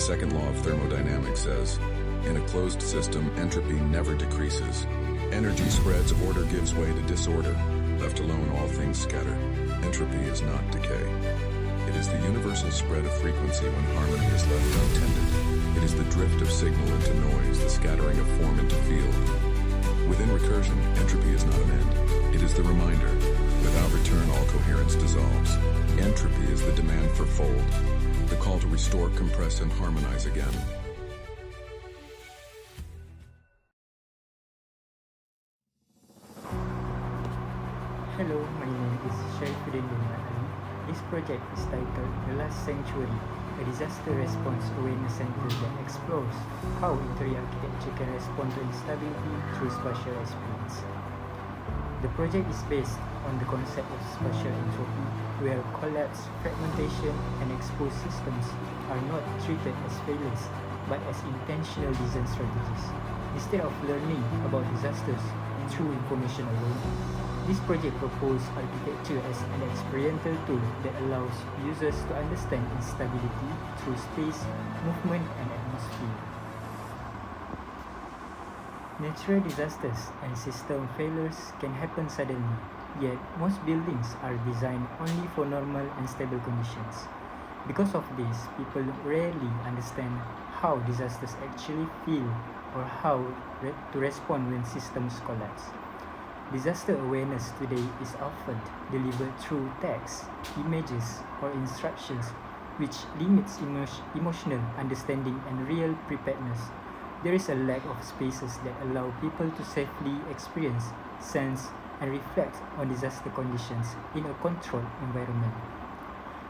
The second law of thermodynamics says, in a closed system, entropy never decreases. Energy spreads, order gives way to disorder. Left alone, all things scatter. Entropy is not decay. It is the universal spread of frequency when harmony is left untended. It is the drift of signal into noise, the scattering of form into field. Within recursion, entropy is not an end. It is the reminder. Without return, all coherence dissolves. Entropy is the demand for fold, the call to restore, compress, and harmonize again. Hello, my name is Sharifuddin bin Ali. This project is titled The Last Sanctuary, a disaster response awareness center that explores how interior architecture can respond to instability through spatial experience. The project is based on the concept of spatial entropy, where collapse, fragmentation, and exposed systems are not treated as failures, but as intentional design strategies. Instead of learning about disasters through information alone, this project proposes architecture as an experiential tool that allows users to understand instability through space, movement, and atmosphere. Natural disasters and system failures can happen suddenly, yet most buildings are designed only for normal and stable conditions. Because of this, people rarely understand how disasters actually feel or how to respond when systems collapse. Disaster awareness today is often delivered through text, images, or instructions, which limits emotional understanding and real preparedness. There is a lack of spaces that allow people to safely experience, sense, and reflect on disaster conditions in a controlled environment.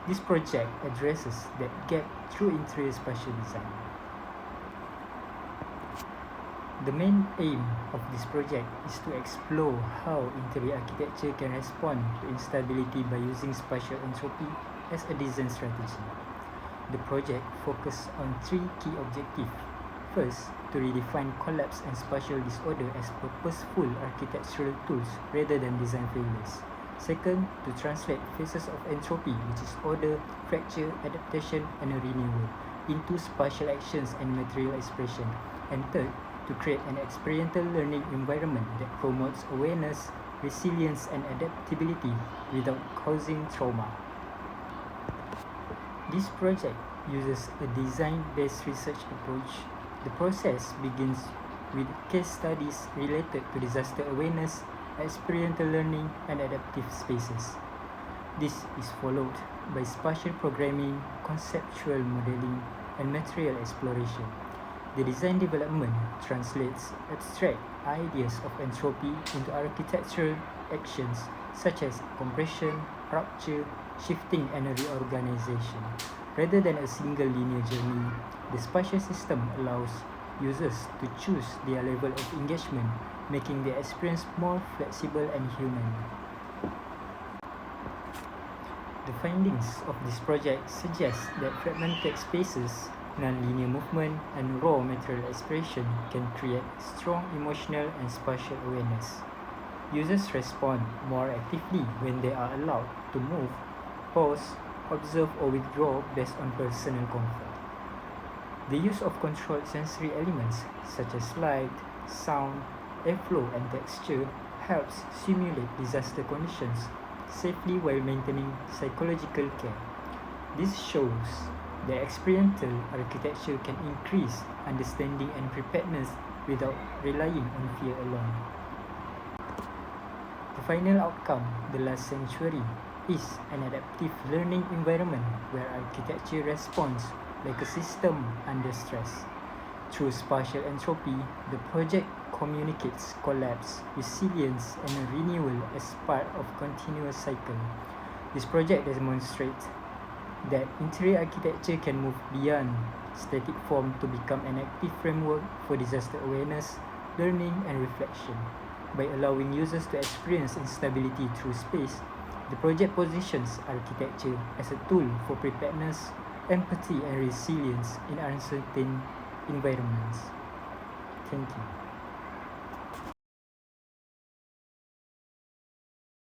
This project addresses that gap through interior spatial design. The main aim of this project is to explore how interior architecture can respond to instability by using spatial entropy as a design strategy. The project focuses on three key objectives. First, to redefine collapse and spatial disorder as purposeful architectural tools rather than design failures. Second, to translate phases of entropy, which is order, fracture, adaptation, and renewal, into spatial actions and material expression. And third, to create an experiential learning environment that promotes awareness, resilience, and adaptability without causing trauma. This project uses a design-based research approach. The process begins with case studies related to disaster awareness, experiential learning, and adaptive spaces. This is followed by spatial programming, conceptual modeling, and material exploration. The design development translates abstract ideas of entropy into architectural actions such as compression, rupture, shifting, and reorganization. Rather than a single linear journey, the spatial system allows users to choose their level of engagement, making the experience more flexible and human. The findings of this project suggest that fragmented spaces, non-linear movement, and raw material expression can create strong emotional and spatial awareness. Users respond more actively when they are allowed to move, pause, observe, or withdraw based on personal comfort. The use of controlled sensory elements such as light, sound, airflow, and texture helps simulate disaster conditions safely while maintaining psychological care. This shows that experiential architecture can increase understanding and preparedness without relying on fear alone. The final outcome, the last sanctuary, is an adaptive learning environment where architecture responds like a system under stress. Through spatial entropy, the project communicates collapse, resilience, and renewal as part of a continuous cycle. This project demonstrates that interior architecture can move beyond static form to become an active framework for disaster awareness, learning, and reflection. By allowing users to experience instability through space, the project positions architecture as a tool for preparedness, empathy, and resilience in uncertain environments. Thank you.